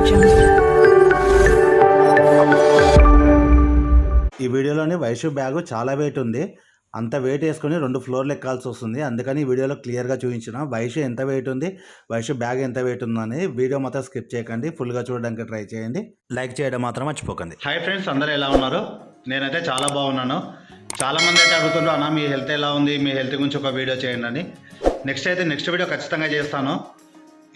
ఈ వీడియోలోని వైషు బ్యాగ్ చాలా వెయిట్ ఉంది. అంత వెయిట్ వేసుకొని 2 ఫ్లోర్లు ఎక్కాల్సి వస్తుంది. అందుకని ఈ వీడియోలో క్లియర్గా చూపించిన వైషు ఎంత వెయిట్ ఉంది, వైషు బ్యాగ్ ఎంత వెయిట్ ఉందని వీడియో మాత్రం స్కిప్ చేయకండి, ఫుల్గా చూడడానికి ట్రై చేయండి, లైక్ చేయడం మాత్రం మర్చిపోకండి. హాయ్ ఫ్రెండ్స్, అందరూ ఎలా ఉన్నారు? నేనైతే చాలా బాగున్నాను. చాలామంది అయితే అడుగుతుంటారు, అన్న మీ హెల్త్ ఎలా ఉంది, మీ హెల్త్ గురించి ఒక వీడియో చేయండి అని. నెక్స్ట్ వీడియో ఖచ్చితంగా చేస్తాను.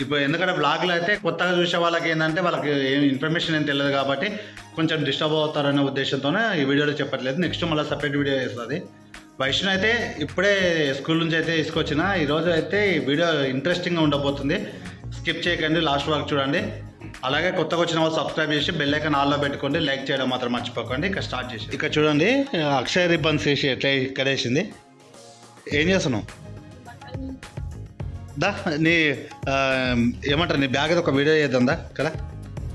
ఇప్పుడు ఎందుకంటే బ్లాగ్లో అయితే కొత్తగా చూసే వాళ్ళకి ఏంటంటే వాళ్ళకి ఏం ఇన్ఫర్మేషన్ ఏం తెలియదు కాబట్టి కొంచెం డిస్టర్బ్ అవుతారనే ఉద్దేశంతోనే ఈ వీడియోలో చెప్పట్లేదు. నెక్స్ట్ మళ్ళీ సపరేట్ వీడియో చేస్తుంది. వైష్ణవ్ అయితే ఇప్పుడే స్కూల్ నుంచి అయితే తీసుకొచ్చిన. ఈరోజు అయితే ఈ వీడియో ఇంట్రెస్టింగ్గా ఉండబోతుంది. స్కిప్ చేయకండి, లాస్ట్ వరకు చూడండి. అలాగే కొత్తగా వచ్చిన వాళ్ళు సబ్స్క్రైబ్ చేసి బెల్ ఐకాన్ ఆల్లో పెట్టుకోండి, లైక్ చేయడం మాత్రం మర్చిపోకండి. ఇక స్టార్ట్ చేసి ఇక్కడ చూడండి, అక్షయ రిబ్బన్స్ వేసి ఎట్లా ఇక్కడ వేసింది. ఏం చేస్తున్నావు? దా నీ ఏమంటారు, నీ బ్యాగ్ ఒక వీడియో చేద్దాందా కదా.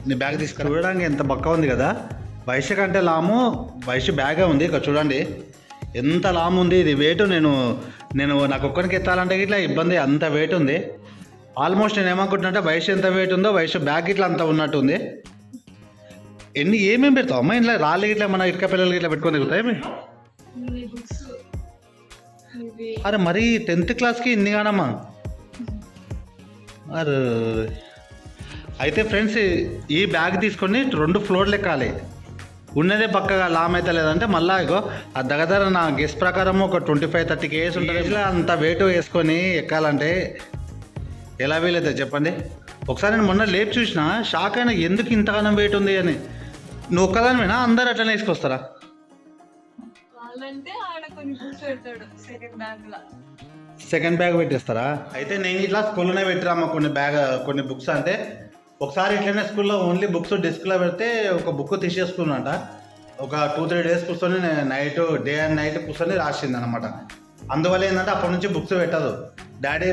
నీ బ్యాగ్ తీసుకురా. చూడడానికి ఎంత బక్క ఉంది కదా. వైశ్య కంటే లాము వైశ్య బ్యాగే ఉంది. ఇక్కడ చూడండి ఎంత లాము ఉంది. ఇది వెయిట్ నేను నాకు ఒక్కరికి ఎత్తాలంటే ఇట్లా ఇబ్బంది, అంత వెయిట్ ఉంది. ఆల్మోస్ట్ నేను ఏమనుకుంటున్నా, వైశ్య ఎంత వెయిట్ ఉందో వైశ్య బ్యాగ్ ఇట్లా అంత ఉన్నట్టుంది. ఏమేమి పెడతావు అమ్మా ఇట్లా? రాళ్ళు ఇట్లా మన ఇటుక పిల్లలకి ఇట్లా పెట్టుకొని తిరుగుతాయి. అరే మరి 10th క్లాస్కి ఇన్ని కానమ్మా. అరే అయితే ఫ్రెండ్స్, ఈ బ్యాగ్ తీసుకొని 2 ఫ్లోర్లు ఎక్కాలి. ఉన్నదే పక్కగా లామ్ అయితే లేదంటే మళ్ళీ ఇగో ఆ దగ్గర నా గెస్ ప్రకారం ఒక 25-30 కేజీస్ ఉంటుంది. ఇట్లా అంత వెయిట్ వేసుకొని ఎక్కాలంటే ఎలా వీలైతే చెప్పండి. ఒకసారి నేను మొన్న లేపు చూసిన, షాక్ అయినా, ఎందుకు ఇంతగానం వెయిట్ ఉంది అని. నువ్వు ఒక్కదానివేనా, అందరు అట్లనే వేసుకొస్తారా? Second bag పెట్టేస్తారా? అయితే నేను ఇట్లా స్కూల్లోనే పెట్టిరామ్మా కొన్ని బుక్స్. అంటే ఒకసారి ఇట్లనే స్కూల్లో ఓన్లీ బుక్స్ డెస్క్లో పెడితే ఒక బుక్ తీసేసుకున్నాంట. ఒక 2-3 డేస్ కూర్చొని డే అండ్ నైట్ కూర్చొని రాసింది అనమాట. అందువల్ల ఏంటంటే అప్పటి నుంచి బుక్స్ పెట్టదు. డాడీ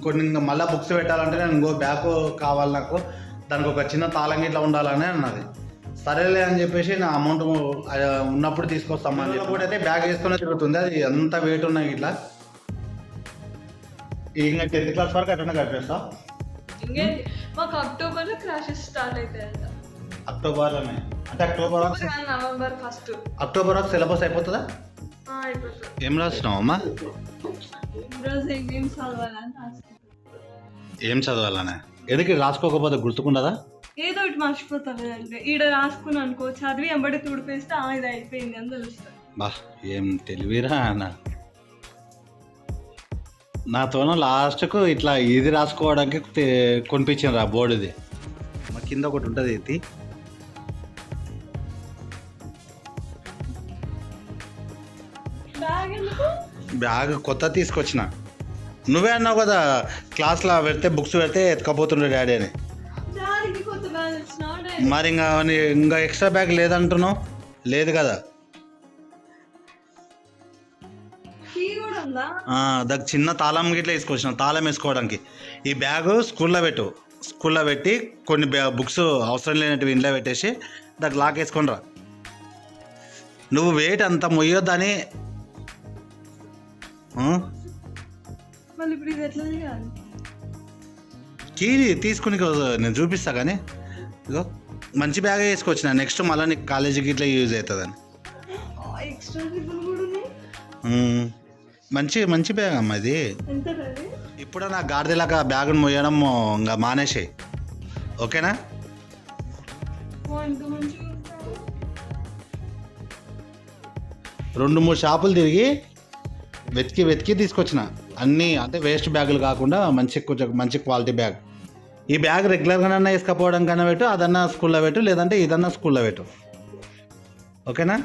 కొన్ని మళ్ళీ బుక్స్ పెట్టాలంటే నేను ఇంకో బ్యాగ్ కావాలి, నాకు దానికి ఒక చిన్న తాళం ఇట్లా ఉండాలని అన్నది. సరేలే అని చెప్పేసి నా అమౌంట్ ఉన్నప్పుడు తీసుకొస్తామని చెప్పి అయితే బ్యాగ్ వేసుకునే తిరుగుతుంది. అది ఎంత వెయిట్ ఉన్నాయి ఇట్లా. ఇంకా 10th క్లాస్ వరకు అట్లనే కట్టేస్తా. మాకు అక్టోబర్లో క్లాసెస్ స్టార్ట్ అవుతాయి. అక్టోబర్లోనే అంటే నవంబర్ ఫస్ట్ అక్టోబర్ వరకు సిలబస్ అయిపోతుందా? ఏం రాస్తున్నావు అమ్మా? ఏం చదవాలనే? ఎందుకు రాసుకోకపోతే గుర్తుకుండదా? ఏదో ఒకటి మర్చిపోతాను. అంటే ఈడ రాసుకుని అనుకో, చదివి ఎంబడి తుడిపేస్తే ఇది అయిపోయింది అని తెలుస్తుంది. బా ఏం తెలివిరా అన్న. నాతోనూ లాస్ట్కు ఇట్లా ఇది రాసుకోవడానికి కొనిపించాను రా బోర్డుది. మా కింద ఒకటి ఉంటుంది ఇది. బ్యాగ్ కొత్త తీసుకొచ్చిన. నువ్వే అన్నావు కదా క్లాస్లో పెడితే బుక్స్ పెడితే ఎత్తుకపోతుండే డాడీ అని. మరి ఇంకా ఎక్స్ట్రా బ్యాగ్ లేదంటున్నావు? లేదు కదా. దానికి చిన్న తాళం గిట్లా వేసుకొచ్చిన, తాళం వేసుకోవడానికి. ఈ బ్యాగ్ స్కూల్లో పెట్టి కొన్ని బుక్స్ అవసరం లేనట్టు ఇంట్లో పెట్టేసి దానికి లాక్ వేసుకొని రా. నువ్వు వెయిట్ అంత మొయ్యొద్దని. కీ తీసుకుని నేను చూపిస్తా కానీ ఇగో మంచి బ్యాగ్ వేసుకొచ్చిన. నెక్స్ట్ మళ్ళీ నీకు కాలేజీకి ఇట్లా యూజ్ అవుతుందని. మంచి బ్యాగ్ అమ్మా ఇది. ఇప్పుడు నా గాడిదలాగా బ్యాగ్ను మోయడం ఇంకా మానేసాయి, ఓకేనా? 2-3 షాపులు తిరిగి వెతికి తీసుకొచ్చిన. అన్నీ అంటే వేస్ట్ బ్యాగులు కాకుండా మంచి క్వాలిటీ బ్యాగ్. ఈ బ్యాగ్ రెగ్యులర్గానన్నా వేసుకపోవడం కన్నా పెట్టు, అదన్నా స్కూల్లో పెట్టు, లేదంటే ఇదన్నా స్కూల్లో పెట్టు, ఓకేనా?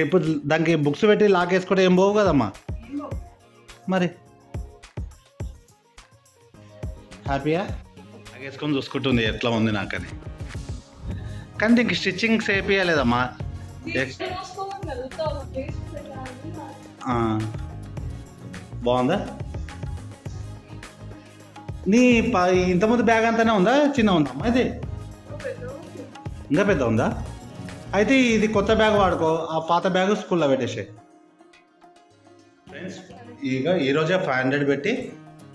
ఇప్పుడు దానికి బుక్స్ పెట్టి లాక్ వేసుకోవడం ఏం పోవు కదమ్మా. మరి హ్యాపీయా? బ్యాగ్ వేసుకొని చూసుకుంటుంది ఎట్లా ఉంది నాకని. కానీ దీనికి స్టిచ్చింగ్ చేపియలేదమ్మా. బాగుందా? నీ ఇంతకుముందు బ్యాగ్ అంతానే ఉందా, చిన్న ఉందా అమ్మా ఇది? ఇంకా పెద్ద ఉందా? అయితే ఇది కొత్త బ్యాగ్ వాడుకో, ఆ పాత బ్యాగ్ స్కూల్లో పెట్టేసే. ఫ్రెండ్స్, ఈరోజే 500 పెట్టి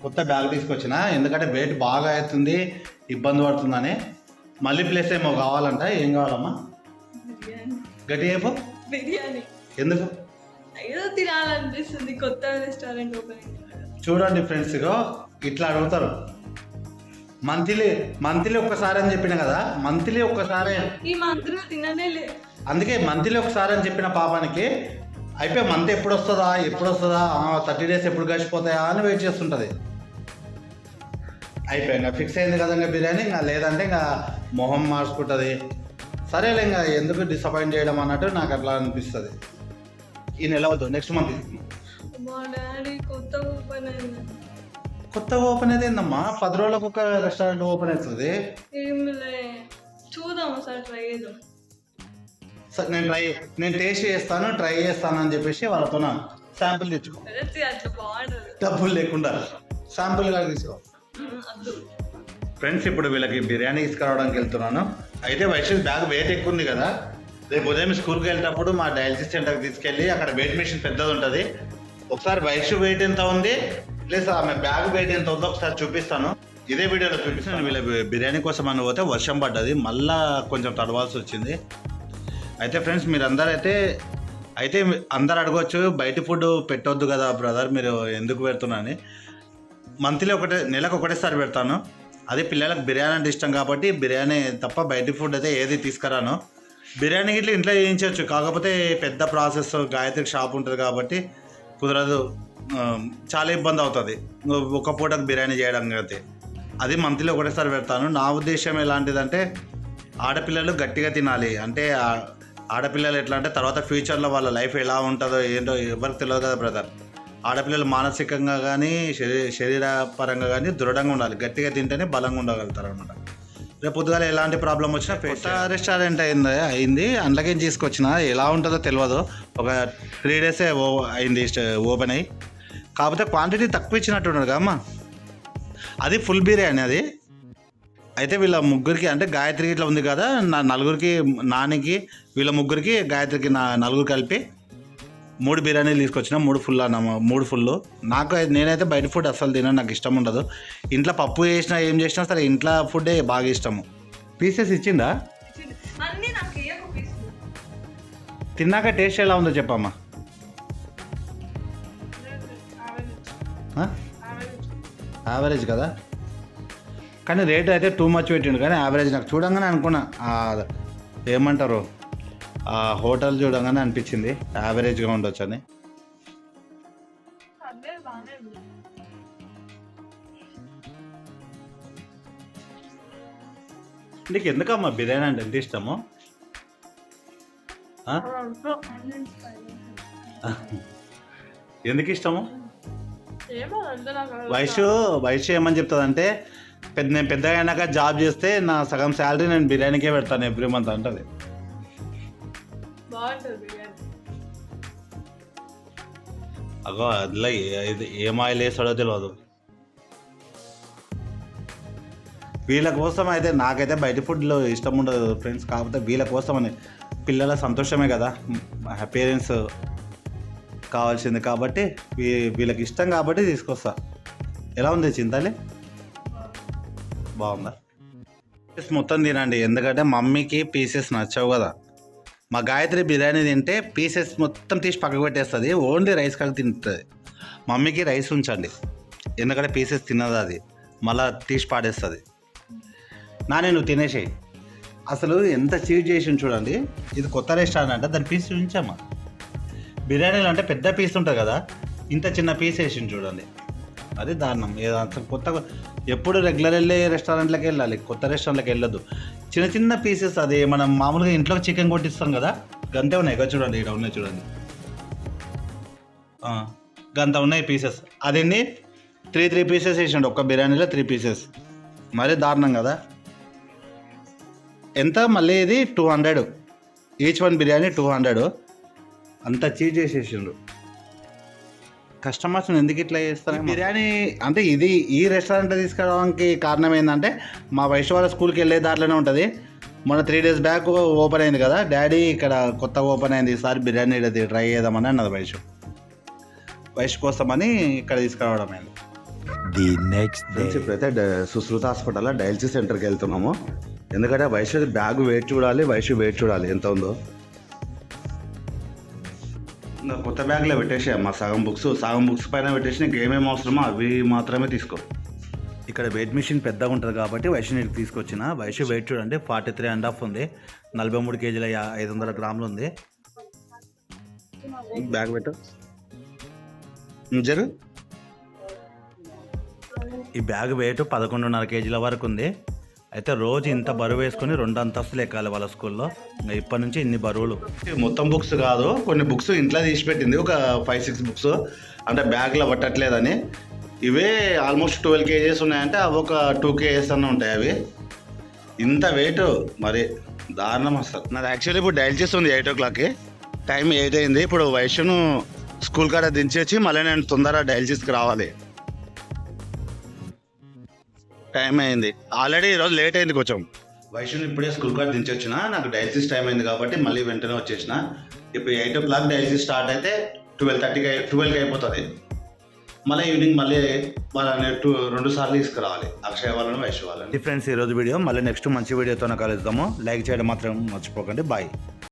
కొత్త బ్యాగ్ తీసుకొచ్చిన. ఎందుకంటే వెయిట్ బాగా అవుతుంది, ఇబ్బంది పడుతుందని. మళ్ళీ ప్లేస్ ఏమో కావాలంట. ఏం కావాలమ్మా? బిర్యానీ. గట్టి చెప్పు. బిర్యానీ ఎందుకు? ఏదో తినాలనిపిస్తుంది, కొత్త రెస్టారెంట్ ఓపెనింగ్. చూడండి ఫ్రెండ్స్, ఇగో ఇట్లా అడుగుతారు. మంత్లీ ఒక్కసారి అని చెప్పిన కదా, మంత్లీ ఒక్కసారి. ఈ మంత్లో తిననే లేదు. అందుకే మంత్లీ ఒకసారి అని చెప్పిన పాపానికి అయిపోయి మంత్ ఎప్పుడు వస్తుందా 30 days ఎప్పుడు గడిచిపోతాయా అని వెయిట్ చేస్తుంటుంది. అయిపోయి ఇంకా ఫిక్స్ అయింది కదా ఇంకా బిర్యానీ, ఇంకా లేదంటే ఇంకా మొహం మార్చుకుంటుంది. సరేలే ఇంకా ఎందుకు డిసప్పాయింట్ చేయడం అన్నట్టు నాకు అట్లా అనిపిస్తుంది. ఈ నెల అవుతుంది, నెక్స్ట్ మంత్. మా డాడీ కొత్త ఓపెన్ అయింది. కొత్తగా ఓపెన్ అయితే ఏందమ్మా, 10 రోజులకు ఒక రెస్టారెంట్ ఓపెన్ అవుతుంది. ఏమిలే, చూద్దాం ఒకసారి, ట్రై చేద్దాం. సరే నేను టేస్ట్ చేస్తాను, ట్రై చేస్తాను అని చెప్పేసి వాళ్ళతో శాంపుల్ తెచ్చుకో. అట్లా బాగుంటుంది. డబ్బులు లేకుండా శాంపుల్గా తీసుకో. అద్దు ఫ్రెండ్స్, ఇప్పుడు వీళ్ళకి బిర్యానీ తీసుకురావడానికి వెళ్తున్నాను. అయితే వైశ్వ బ్యాగ్ వెయిట్ ఎక్కువ ఉంది కదా, రేపు ఉదయం స్కూల్కి వెళ్ళేటప్పుడు మా డయాలసిస్ సెంటర్కి తీసుకెళ్ళి అక్కడ వెయిట్ మెషిన్ పెద్దది ఉంటుంది. ఒకసారి వైశ్వ వెయిట్ ఎంత ఉంది ప్లస్ ఆమె బ్యాగ్ వెయిట్ ఎంత ఉందో ఒకసారి చూపిస్తాను. ఇదే వీడియోలో చూపిస్తాను. వీళ్ళ బిర్యానీ కోసం అని పోతే వర్షం పడ్డది, మళ్ళా కొంచెం తడవాల్సి వచ్చింది. అయితే ఫ్రెండ్స్, మీరు అయితే అందరు అడగవచ్చు, బయట ఫుడ్ పెట్టొద్దు కదా బ్రదర్, మీరు ఎందుకు పెడుతున్నా అని. మంత్లీ నెలకు ఒకటేసారి పెడతాను. అది పిల్లలకు బిర్యానీ అంటే ఇష్టం కాబట్టి బిర్యానీ తప్ప బయట ఫుడ్ అయితే ఏది తీసుకురాను. బిర్యానీ ఇట్లా ఇంట్లో చేయించవచ్చు, కాకపోతే పెద్ద ప్రాసెస్, గాయత్రికి షాప్ ఉంటుంది కాబట్టి కుదరదు, చాలా ఇబ్బంది అవుతుంది ఒక పూటకు బిర్యానీ చేయడం. అయితే అది మంత్లీ ఒకటేసారి పెడతాను. నా ఉద్దేశం ఎలాంటిదంటే, ఆడపిల్లలు గట్టిగా తినాలి. అంటే ఆడపిల్లలు ఎట్లా అంటే తర్వాత ఫ్యూచర్లో వాళ్ళ లైఫ్ ఎలా ఉంటుందో ఏంటో ఎవరికి తెలియదు కదా బ్రదర్. ఆడపిల్లలు మానసికంగా కానీ శరీరపరంగా కానీ దృఢంగా ఉండాలి. గట్టిగా తింటేనే బలంగా ఉండగలుగుతారు అనమాట. రేపు పొద్దుగాల ఎలాంటి ప్రాబ్లం వచ్చినా కొత్త రెస్టారెంట్ అయింది, అందులోకేం తీసుకొచ్చిన ఎలా ఉంటుందో తెలియదు. ఒక 3 days అయింది ఓపెన్ అయ్యి, కాకపోతే క్వాంటిటీ తక్కువ ఇచ్చినట్టున్నాడు కదా అమ్మ. అది ఫుల్ బిర్యానీ అది. అయితే వీళ్ళ ముగ్గురికి అంటే గాయత్రికి ఇట్లా ఉంది కదా, నా నలుగురికి, నానికి, వీళ్ళ ముగ్గురికి, గాయత్రికి, నలుగురు కలిపి 3 బిర్యానీలు తీసుకొచ్చిన. 3 full అన్నమా, 3 full. నేనైతే బయట ఫుడ్ అస్సలు తినను, నాకు ఇష్టం ఉండదు. ఇంట్లో పప్పు చేసినా ఏం చేసినా సరే ఇంట్లో ఫుడ్డే బాగా ఇష్టము. పీసెస్ ఇచ్చిందా? అన్నీ నాకు ఏ ఒక పీస్. తిన్నాక టేస్ట్ ఎలా ఉందో చెప్పమ్మా. యావరేజ్ కదా, కానీ రేట్ అయితే టూ మచ్ పెట్టిండు. కానీ యావరేజ్ నాకు చూడంగానే అనుకున్నా, ఏమంటారు, ఆ హోటల్ చూడంగానే అనిపించింది యావరేజ్గా ఉండొచ్చు అని. నీకు ఎందుకమ్మా బిర్యానీ అంటే ఎంత ఇష్టము? ఎందుకు ఇష్టము? వయసు ఏమని చెప్తుందంటే, నేను పెద్దగా అయినాక జాబ్ చేస్తే నా సగం శాలరీ నేను బిర్యానీకే పెడతాను ఎవ్రీ మంత్ అంటది. అగో అందులో ఏం ఆయిల్ వేస్తాడో తెలియదు. వీళ్ళ కోసం అయితే, నాకైతే బయట ఫుడ్లో ఇష్టం ఉండదు ఫ్రెండ్స్. కాకపోతే వీళ్ళ కోసం అని, పిల్లల సంతోషమే కదా పేరెంట్స్ కావాల్సింది కాబట్టి, వీళ్ళకి ఇష్టం కాబట్టి తీసుకొస్తా. ఎలా ఉంది చింతాలి? బాగుందా? మొత్తం తినండి, ఎందుకంటే మమ్మీకి పీసెస్ నచ్చవు కదా. మా గాయత్రి బిర్యానీ తింటే పీసెస్ మొత్తం తీసి పక్కకు పెట్టేస్తుంది, ఓన్లీ రైస్ కాక తింటుంది. మమ్మీకి రైస్ ఉంచండి, ఎందుకంటే పీసెస్ తిన్నది, అది మళ్ళీ తీసి పాడేస్తుంది. నువ్వు తినేసేయి. అసలు ఎంత చీట్ చేసి చూడండి. ఇది కొత్త రెస్టారెంట్ అంటే దాని పీస్ ఉంచామా. బిర్యానీలు అంటే పెద్ద పీస్ ఉంటుంది కదా, ఇంత చిన్న పీస్ వేసి చూడండి. అది దారుణం. అసలు కొత్తగా ఎప్పుడు రెగ్యులర్ వెళ్ళే రెస్టారెంట్లకు వెళ్ళాలి, కొత్త రెస్టారెంట్లకు వెళ్ళొద్దు. చిన్న చిన్న పీసెస్, అది మనం మామూలుగా ఇంట్లో చికెన్ కొట్టిస్తాం కదా, గంతే ఉన్నాయి కదా చూడండి, ఇక్కడ ఉన్నాయి చూడండి, గంత ఉన్నాయి పీసెస్. అదేంటి 3 పీసెస్ వేసిండు ఒక్క బిర్యానీలో, 3 pieces. మరీ దారుణం కదా. ఎంత మళ్ళీ ఇది 200, ఈచ్ వన్ బిర్యానీ 200. అంత చీజ్ చేసేసిండు. కస్టమర్స్ని ఎందుకు ఇట్లా చేస్తారు? బిర్యానీ అంటే ఈ రెస్టారెంట్లో తీసుకురావడానికి కారణం ఏంటంటే, మా వైశ్వ వాళ్ళ స్కూల్కి వెళ్ళే దాంట్లోనే ఉంటుంది. మొన్న 3 days బ్యాక్ ఓపెన్ అయింది కదా, డాడీ ఇక్కడ కొత్తగా ఓపెన్ అయింది, ఈసారి బిర్యానీ ట్రై చేద్దామని అన్నది వైశ్వ కోసమని ఇక్కడ తీసుకురావడం అయింది. The next day. ఇప్పుడైతే సుశ్రుత హాస్పిటల్లో డయాలసిస్ సెంటర్కి వెళ్తున్నాము. ఎందుకంటే వైశ్య బ్యాగ్ వెయిట్ చూడాలి, వైశ్య వెయిట్ చూడాలి ఎంత ఉందో. ఇంకా కొత్త బ్యాగ్లో పెట్టేసి మా సగం బుక్స్ పైన పెట్టేసి నీకు ఏమేమి అవసరమో అవి మాత్రమే తీసుకో. ఇక్కడ వెయిట్ మిషన్ పెద్దగా ఉంటుంది కాబట్టి వైశ్య నీకు తీసుకొచ్చిన. వైశ్య వెయిట్ చూడండి 43.5 ఉంది, 43 కేజీల 500 గ్రాములు ఉంది. బ్యాగ్ పెట్టు జరు. ఈ బ్యాగ్ వెయిట్ 11.5 కేజీల వరకు ఉంది. అయితే రోజు ఇంత బరువు వేసుకొని 2 అంతస్తులు ఎక్కాలి వాళ్ళ స్కూల్లో. ఇంకా ఇప్పటి నుంచి ఇన్ని బరువులు. మొత్తం బుక్స్ కాదు, కొన్ని బుక్స్ ఇంట్లో తీసిపెట్టింది, ఒక 5-6 బుక్స్ అంటే బ్యాగ్లో పట్టట్లేదని. ఇవే ఆల్మోస్ట్ 12 కేజెస్ ఉన్నాయంటే అవి ఒక 2 కేజెస్ అన్న ఉంటాయి. అవి ఇంత వెయిట్ మరి దారుణం వస్తుంది. నాది యాక్చువల్లీ ఇప్పుడు డైలసిస్ ఉంది 8 o'clockకి, టైం 8 అయింది. ఇప్పుడు వైశ్యను స్కూల్ కాడ దించేసి మళ్ళీ నేను తొందరగా డయాలసిస్కి రావాలి. టైం అయింది ఆల్రెడీ, ఈరోజు లేట్ అయింది కొంచెం. వైశ్యుని ఇప్పుడే స్కూల్ కాడ దించొచ్చిన, నాకు డయాలసిస్ టైం అయింది కాబట్టి మళ్ళీ వెంటనే వచ్చేసిన. ఇప్పుడు 8 o'clock డయాలసిస్ స్టార్ట్ అయితే 12కి అయిపోతుంది. మళ్ళీ ఈవినింగ్ మళ్ళీ వాళ్ళని 2 సార్లు తీసుకురావాలి, అక్షయ వాళ్ళని వైశ్య వాళ్ళని. ఫ్రెండ్స్ ఈరోజు వీడియో, మళ్ళీ నెక్స్ట్ మంచి వీడియోతో కలుద్దాము. లైక్ చేయడం మాత్రం మర్చిపోకండి. బాయ్.